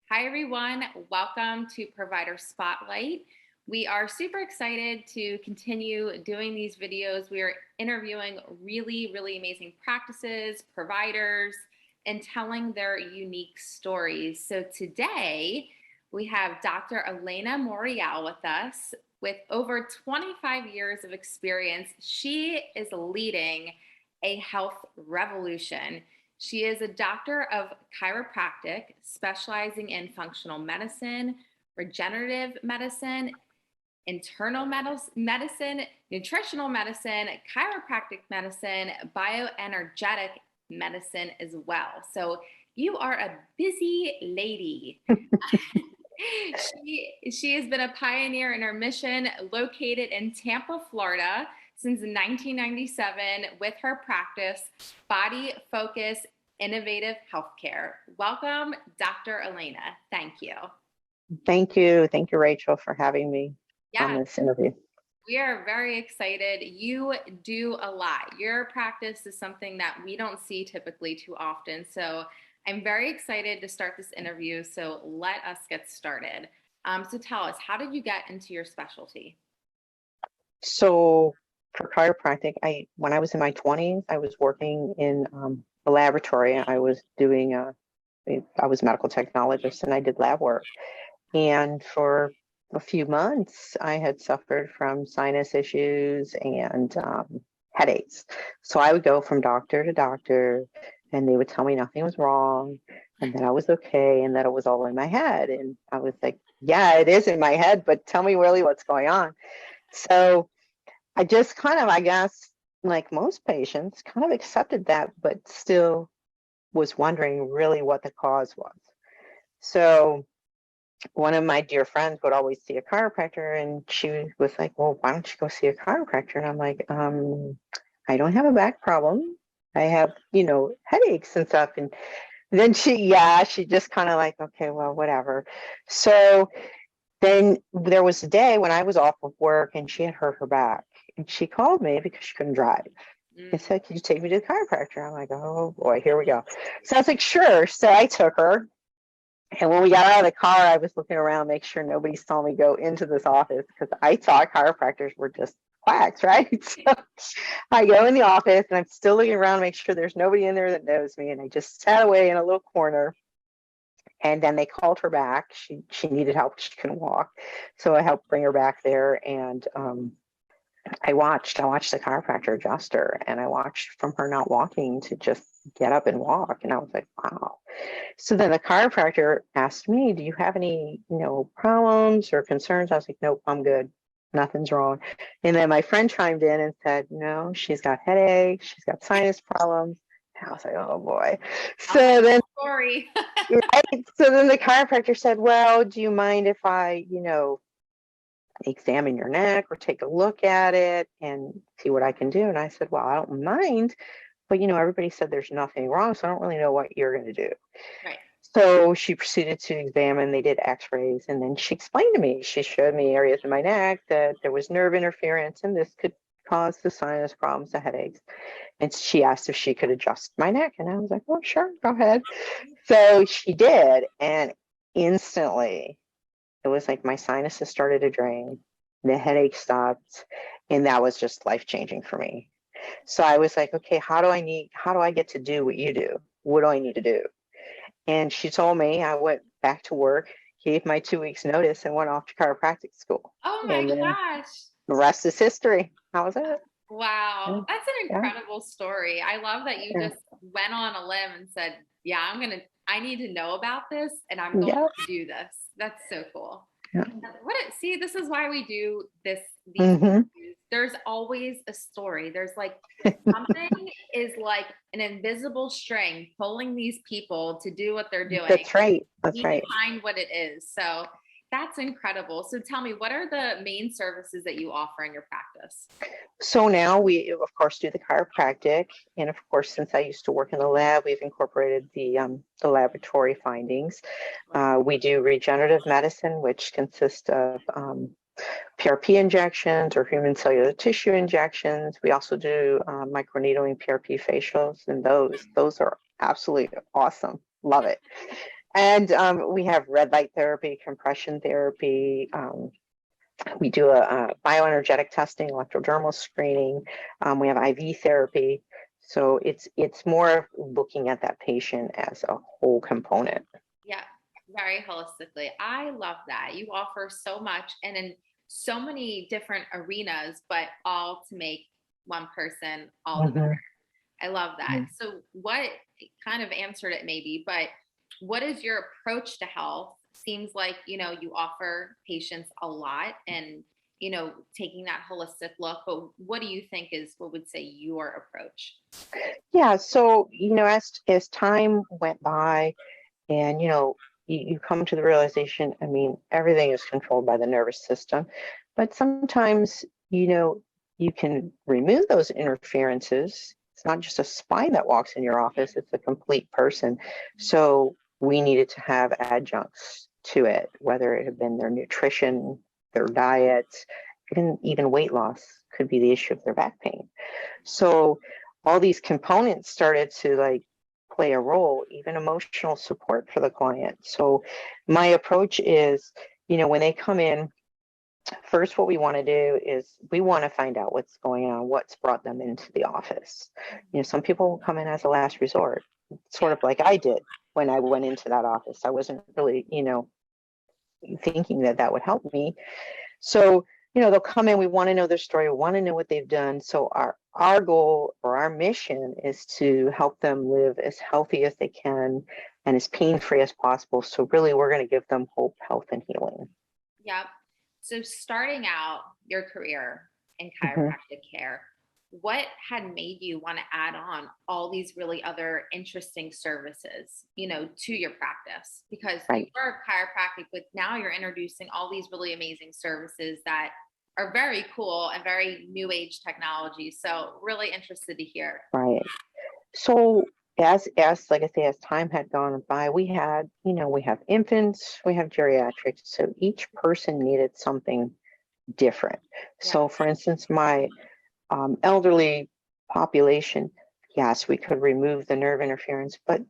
Hi, everyone. Welcome to Provider Spotlight. We are super excited to continue doing these videos. We are interviewing really amazing practices, providers, and telling their unique stories. So today we have Dr. Elena Morreale with us. With over 25 years of experience, she is leading a health revolution. She is a doctor of chiropractic, specializing in functional medicine, regenerative medicine, internal medicine, nutritional medicine, chiropractic medicine, bioenergetic medicine as well. So you are a busy lady. She has been a pioneer in her mission, located in Tampa, Florida, since 1997 with her practice, Body Focus Innovative Healthcare. Welcome, Dr. Elena. Thank you. Thank you. Thank you, Rachel, for having me on this interview. We are very excited. You do a lot. Your practice is something that we don't see typically too often. So I'm very excited to start this interview. So let us get started. So tell us, how did you get into your specialty? So for chiropractic, when I was in my 20s, I was working in a laboratory. I was a medical technologist, and I did lab work. And for a few months, I had suffered from sinus issues and headaches. So I would go from doctor to doctor, and they would tell me nothing was wrong, and that I was okay, and that it was all in my head. And I was like, yeah, it is in my head, but tell me really what's going on. So I just kind of, I guess, like most patients, kind of accepted that, but still was wondering really what the cause was. So one of my dear friends would always see a chiropractor, and she was like, well, why don't you go see a chiropractor? And I'm like, I don't have a back problem. I have, headaches and stuff. And then she just kind of like, okay, well, whatever. So then there was a day when I was off of work and she had hurt her back, and she called me because she couldn't drive. And said, can you take me to the chiropractor? I'm like, oh boy, here we go. So I was like, sure. So I took her. And when we got out of the car, I was looking around, make sure nobody saw me go into this office, because I thought chiropractors were just quacks, right? So I go in the office, and I'm still looking around, make sure there's nobody in there that knows me. And I just sat away in a little corner. And then they called her back. She needed help. She couldn't walk. So I helped bring her back there. And I watched the chiropractor adjust her, and I watched from her not walking to just get up and walk. And I was like, wow. So then the chiropractor asked me, do you have any, problems or concerns? I was like, nope, I'm good. Nothing's wrong. And then my friend chimed in and said, no, she's got headaches. She's got sinus problems. And I was like, oh boy. So then, sorry. right? So then the chiropractor said, well, do you mind if I, examine your neck or take a look at it and see what I can do? And I said, well, I don't mind, but everybody said there's nothing wrong, so I don't really know what you're going to do. Right. So she proceeded to examine. They did x-rays, and then she explained to me, she showed me areas in my neck that there was nerve interference, and this could cause the sinus problems, the headaches. And she asked if she could adjust my neck, and I was like, oh, sure, go ahead. So she did, and instantly it was like my sinuses started to drain, the headache stopped, and that was just life-changing for me. So I was like, okay, how do I get to do what you do? What do I need to do? And she told me. I went back to work, gave my 2 weeks notice, and went off to chiropractic school. Oh my gosh. The rest is history. How was it? Wow. That's an incredible story. I love that you just went on a limb and said, yeah, I need to know about this, and I'm going to do this. That's so cool. Yeah. See, this is why we do these interviews. There's always a story. There's like something is like an invisible string pulling these people to do what they're doing. That's right. That's right. Find what it is. So that's incredible. So tell me, what are the main services that you offer in your practice? So now we, of course, do the chiropractic. And of course, since I used to work in the lab, we've incorporated the laboratory findings. We do regenerative medicine, which consists of PRP injections or human cellular tissue injections. We also do microneedling PRP facials, and those are absolutely awesome. Love it. And we have red light therapy, compression therapy. We do a bioenergetic testing, electrodermal screening. We have IV therapy. So it's more looking at that patient as a whole component. Yeah, very holistically. I love that. You offer so much and in so many different arenas, but all to make one person all the better. Mhm. I love that. So, what kind of answered it maybe, but what is your approach to health? Seems like, you offer patients a lot and, taking that holistic look, but what do you think is what would say your approach? Yeah. So, as time went by and, you come to the realization, I mean, everything is controlled by the nervous system, but sometimes, you can remove those interferences. It's not just a spine that walks in your office, it's a complete person. So we needed to have adjuncts to it, whether it had been their nutrition, their diet, even weight loss could be the issue of their back pain. So all these components started to like play a role, even emotional support for the client. So my approach is, when they come in, first what we want to do is we want to find out what's going on, what's brought them into the office. Some people will come in as a last resort, sort Yeah. of like I did when I went into that office. I wasn't really, thinking that that would help me. So, they'll come in, we want to know their story, we want to know what they've done. So our goal or our mission is to help them live as healthy as they can and as pain-free as possible. So really we're going to give them hope, health, and healing. Yep. So starting out your career in Mhm. chiropractic care, what had made you want to add on all these really other interesting services, to your practice? Because you Right. are chiropractic, but now you're introducing all these really amazing services that are very cool and very new age technology. So really interested to hear. Right. So as like I say, as time had gone by, we have infants, we have geriatrics. So each person needed something different. Yeah. So for instance, my elderly population, yes, we could remove the nerve interference, but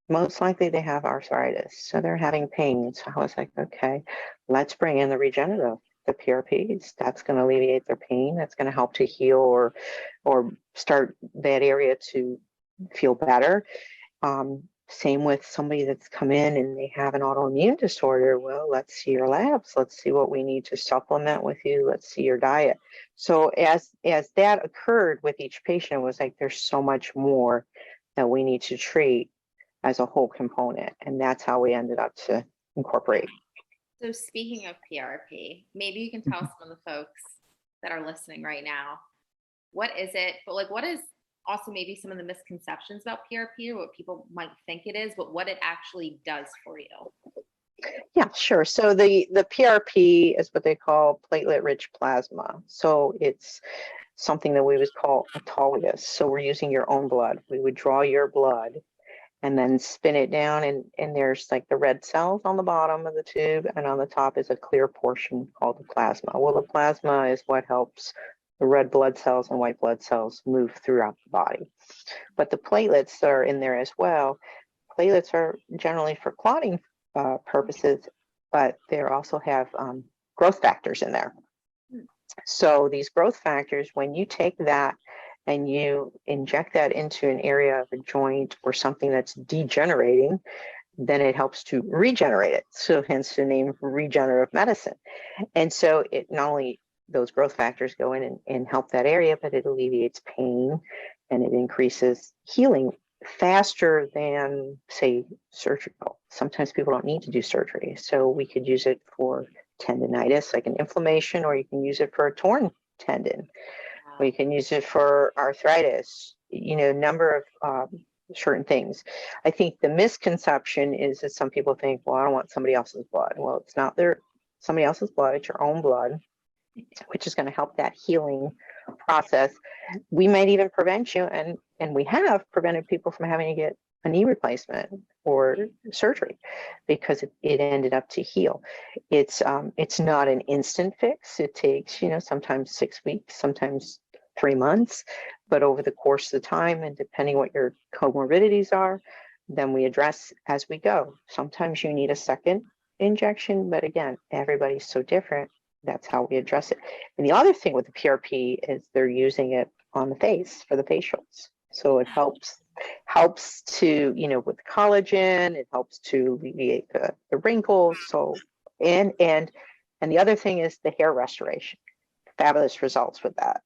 most likely they have arthritis. So they're having pain. So I was like, okay, let's bring in the regenerative, the PRPs. That's going to alleviate their pain. That's going to help to heal or start that area to feel better. Same with somebody that's come in and they have an autoimmune disorder. Well, let's see your labs. Let's see what we need to supplement with you. Let's see your diet. So as that occurred with each patient, it was like there's so much more that we need to treat as a whole component, and that's how we ended up to incorporate. So speaking of PRP, maybe you can tell Mhm. some of the folks that are listening right now, what is it? But like, what is also maybe some of the misconceptions about PRP or what people might think it is, but what it actually does for you? Yeah, sure. So the PRP is what they call platelet-rich plasma. So it's something that we would call autologous. So we're using your own blood. We would draw your blood and then spin it down, and there's like the red cells on the bottom of the tube, and on the top is a clear portion called the plasma. Well, the plasma is what helps the red blood cells and white blood cells move throughout the body. But the platelets are in there as well. Platelets are generally for clotting purposes, but they also have growth factors in there. Hmm. So these growth factors, when you take that and you inject that into an area of a joint or something that's degenerating, then it helps to regenerate it. So hence the name regenerative medicine. And so it not only those growth factors go in and help that area, but it alleviates pain and it increases healing faster than, say, surgical. Sometimes people don't need to do surgery. So we could use it for tendonitis, like an inflammation, or you can use it for a torn tendon, or you can use it for arthritis, number of certain things. I think the misconception is that some people think, well, I don't want somebody else's blood. Well, it's not somebody else's blood, it's your own blood, which is going to help that healing process. We might even prevent you, and we have prevented people from having to get a knee replacement or surgery because it ended up to heal. It's not an instant fix. It takes, sometimes 6 weeks, sometimes 3 months, but over the course of the time, and depending what your comorbidities are, then we address as we go. Sometimes you need a second injection, but again, everybody's so different. That's how we address it. And the other thing with the PRP is they're using it on the face for the facials. So it helps to, with collagen, it helps to alleviate the wrinkles. So, and the other thing is the hair restoration. Fabulous results with that.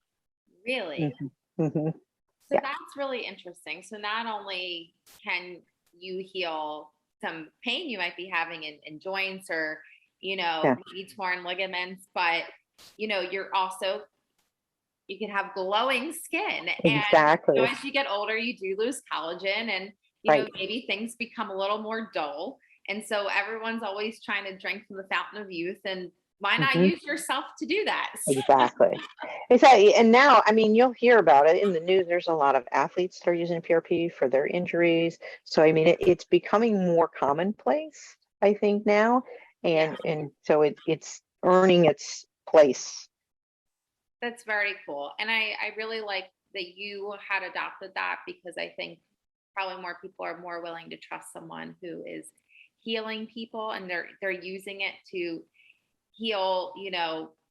Really? Mm-hmm. So Yeah. that's really interesting. So not only can you heal some pain you might be having in joints or, maybe torn ligaments, but, you can have glowing skin. Exactly. And as you get older, you do lose collagen and, Right. maybe things become a little more dull. And so everyone's always trying to drink from the fountain of youth. And why not use yourself to do that? Exactly. And now, I mean, you'll hear about it in the news. There's a lot of athletes that are using PRP for their injuries. So, I mean, it's becoming more commonplace, I think, now. And so it's earning its place. That's very cool. And I really like that you had adopted that, because I think probably more people are more willing to trust someone who is healing people and they're using it to heal,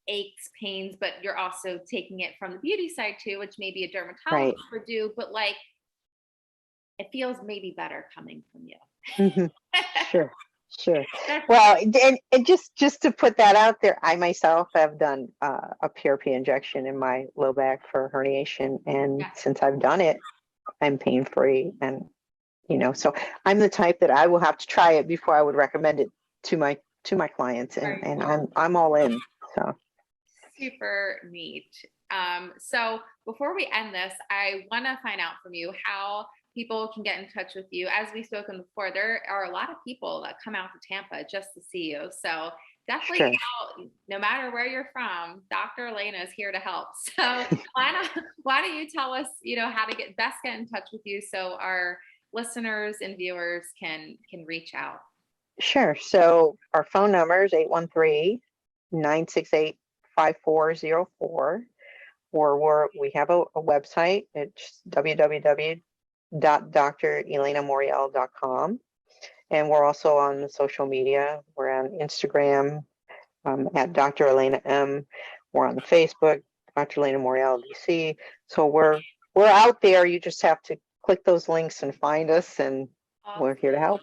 aches, pains, but you're also taking it from the beauty side too, which maybe a dermatologist would do, but like it feels maybe better coming from you. Sure. Well, and just to put that out there, I myself have done a PRP injection in my low back for herniation, and since I've done it, I'm pain free, and so I'm the type that I will have to try it before I would recommend it to my clients, and I'm all in. So super neat. So before we end this, I want to find out from you how people can get in touch with you. As we've spoken before, there are a lot of people that come out to Tampa just to see you. So definitely, no matter where you're from, Dr. Elena is here to help. So why don't you tell us, how to get in touch with you so our listeners and viewers can reach out. Sure. So our phone number is 813-968-5404, or we have a website. It's www.drelenamorreale.com. And we're also on the social media. We're on Instagram at Dr. Elena M. We're on the Facebook, Dr. Elena Morreale DC. So we're out there. You just have to click those links and find us, and we're here to help.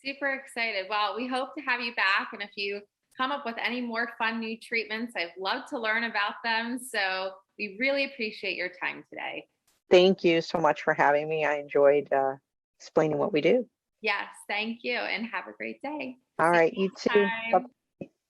Super excited. Well, we hope to have you back. And if you come up with any more fun new treatments, I'd love to learn about them. So we really appreciate your time today. Thank you so much for having me. I enjoyed explaining what we do. Yes, thank you. And have a great day. All right, you too. Bye.